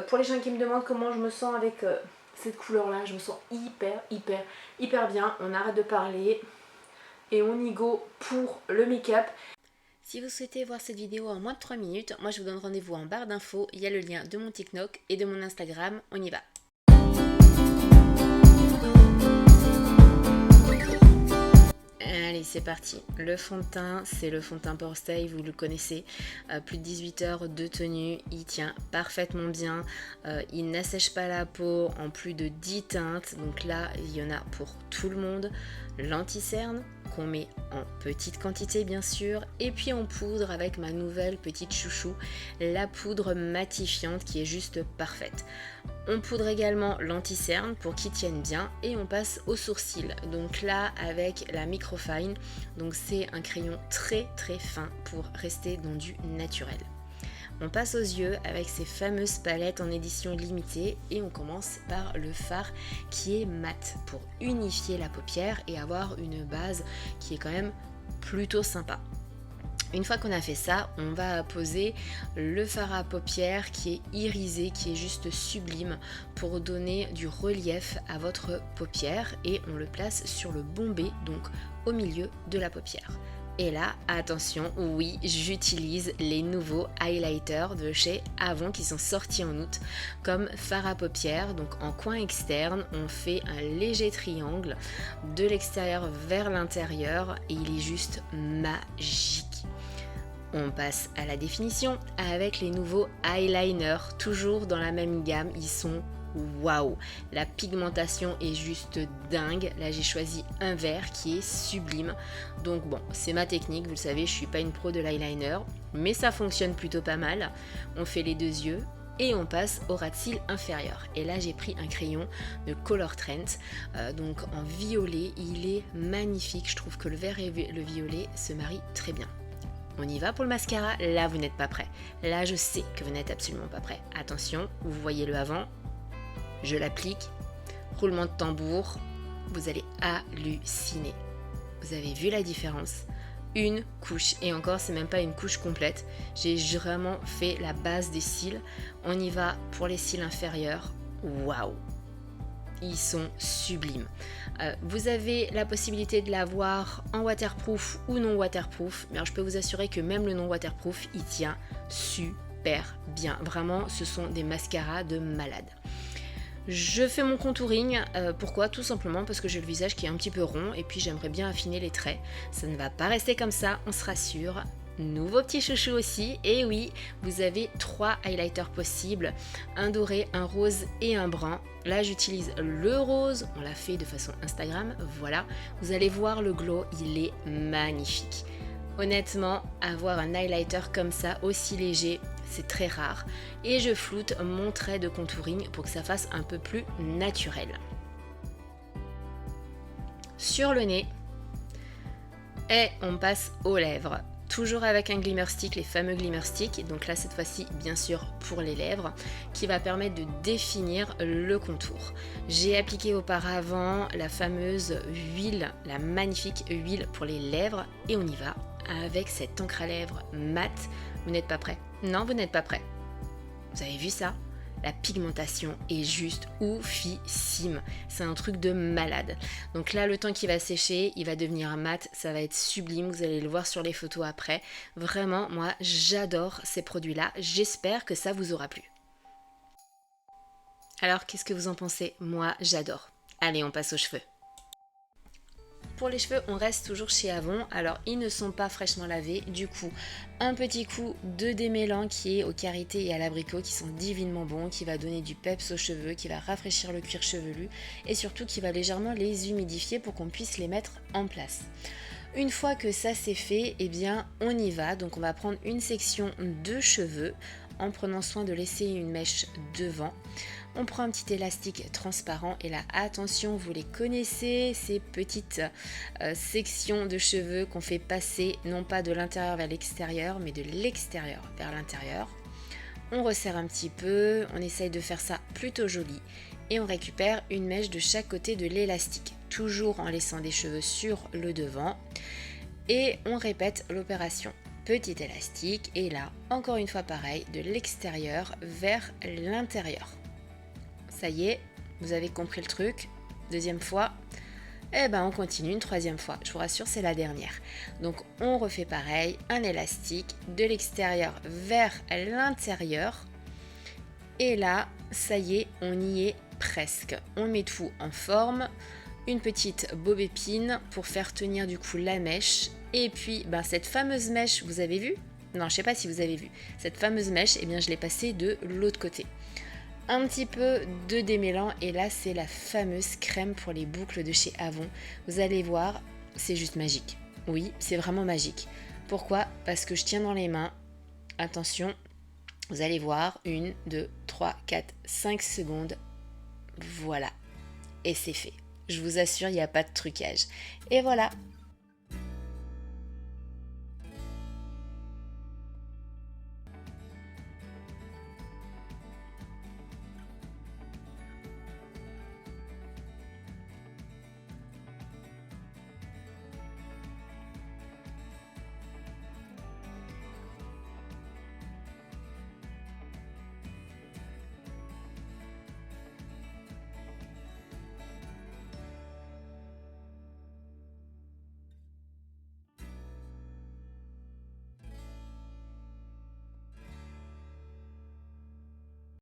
pour les gens qui me demandent comment je me sens avec cette couleur là, je me sens hyper bien. On arrête de parler et on y go pour le make-up. Si vous souhaitez voir cette vidéo en moins de 3 minutes, moi je vous donne rendez-vous en barre d'infos, il y a le lien de mon TikTok et de mon Instagram, on y va. Allez, c'est parti. Le fond de teint, c'est le fond de teint Pore Stay, vous le connaissez. Plus de 18 heures de tenue, il tient parfaitement bien. Il n'assèche pas la peau en plus de 10 teintes. Donc là, il y en a pour tout le monde. L'anti-cerne qu'on met en petite quantité bien sûr. Et puis en poudre avec ma nouvelle petite chouchou, la poudre matifiante qui est juste parfaite. On poudre également l'anti-cerne pour qu'il tienne bien et on passe aux sourcils. Donc là avec la Microfine, donc c'est un crayon très fin pour rester dans du naturel. On passe aux yeux avec ces fameuses palettes en édition limitée et on commence par le fard qui est mat pour unifier la paupière et avoir une base qui est quand même plutôt sympa. Une fois qu'on a fait ça, on va poser le fard à paupières qui est irisé, qui est juste sublime pour donner du relief à votre paupière et on le place sur le bombé, donc au milieu de la paupière. Et là, attention, oui, j'utilise les nouveaux highlighters de chez Avon qui sont sortis en août comme fard à paupières. Donc en coin externe, on fait un léger triangle de l'extérieur vers l'intérieur et il est juste magique. On passe à la définition avec les nouveaux eyeliners, toujours dans la même gamme, ils sont waouh, la pigmentation est juste dingue. Là j'ai choisi un vert qui est sublime. Donc bon, c'est ma technique, vous le savez, je suis pas une pro de l'eyeliner, mais ça fonctionne plutôt pas mal. On fait les deux yeux et on passe au ras de cils inférieur. Et là j'ai pris un crayon de Color Trend, donc en violet, il est magnifique. Je trouve que le vert et le violet se marient très bien. On y va pour le mascara. Là vous n'êtes pas prêt. Là je sais que vous n'êtes absolument pas prêt. Attention, vous voyez le avant. Je l'applique, roulement de tambour, vous allez halluciner. Vous avez vu la différence? Une couche, et encore c'est même pas une couche complète. J'ai vraiment fait la base des cils. On y va pour les cils inférieurs. Waouh! Ils sont sublimes. Vous avez la possibilité de l'avoir en waterproof ou non waterproof, mais alors je peux vous assurer que même le non waterproof, il tient super bien. Vraiment, ce sont des mascaras de malade. Je fais mon contouring, pourquoi? Tout simplement parce que j'ai le visage qui est un petit peu rond et puis j'aimerais bien affiner les traits. Ça ne va pas rester comme ça, on se rassure. Nouveau petit chouchou aussi, et oui, vous avez 3 highlighters possibles, un doré, un rose et un brun. Là j'utilise le rose, on l'a fait de façon Instagram, voilà. Vous allez voir le glow, il est magnifique. Honnêtement, avoir un highlighter comme ça, aussi léger, c'est très rare. Et je floute mon trait de contouring pour que ça fasse un peu plus naturel. Sur le nez, et on passe aux lèvres. Toujours avec un glimmer stick, les fameux glimmer sticks. Donc là, cette fois-ci, bien sûr, pour les lèvres, qui va permettre de définir le contour. J'ai appliqué auparavant la fameuse huile, la magnifique huile pour les lèvres. Et on y va avec cette encre à lèvres mat. Vous n'êtes pas prêt? Non, vous n'êtes pas prêt. Vous avez vu ça? La pigmentation est juste oufissime. C'est un truc de malade. Donc là, le temps qu'il va sécher, il va devenir mat. Ça va être sublime. Vous allez le voir sur les photos après. Vraiment, moi, j'adore ces produits-là. J'espère que ça vous aura plu. Alors, qu'est-ce que vous en pensez? Moi, j'adore. Allez, on passe aux cheveux. Pour les cheveux, on reste toujours chez Avon. Alors, ils ne sont pas fraîchement lavés. Du coup, un petit coup de démêlant qui est au karité et à l'abricot qui sont divinement bons, qui va donner du peps aux cheveux, qui va rafraîchir le cuir chevelu et surtout qui va légèrement les humidifier pour qu'on puisse les mettre en place. Une fois que ça c'est fait, eh bien, on y va. Donc, on va prendre une section de cheveux en prenant soin de laisser une mèche devant. On prend un petit élastique transparent et là, attention, vous les connaissez, ces petites sections de cheveux qu'on fait passer non pas de l'intérieur vers l'extérieur, mais de l'extérieur vers l'intérieur. On resserre un petit peu, on essaye de faire ça plutôt joli et on récupère une mèche de chaque côté de l'élastique, toujours en laissant des cheveux sur le devant et on répète l'opération. petit élastique et là, encore une fois pareil, de l'extérieur vers l'intérieur. Ça y est, vous avez compris le truc. Deuxième fois, et ben on continue une troisième fois. Je vous rassure, c'est la dernière. Donc on refait pareil, un élastique de l'extérieur vers l'intérieur. Et là, ça y est, on y est presque. On met tout en forme. Une petite bobépine pour faire tenir du coup la mèche. Et puis cette fameuse mèche, vous avez vu? Non, je sais pas si vous avez vu. Cette fameuse mèche, eh bien je l'ai passée de l'autre côté. Un petit peu de démêlant et là c'est la fameuse crème pour les boucles de chez Avon. Vous allez voir, c'est juste magique. Oui, c'est vraiment magique. Pourquoi? Parce que je tiens dans les mains. Attention, vous allez voir, 1, 2, 3, 4, 5 secondes. Voilà. Et c'est fait. Je vous assure, il n'y a pas de trucage. Et voilà,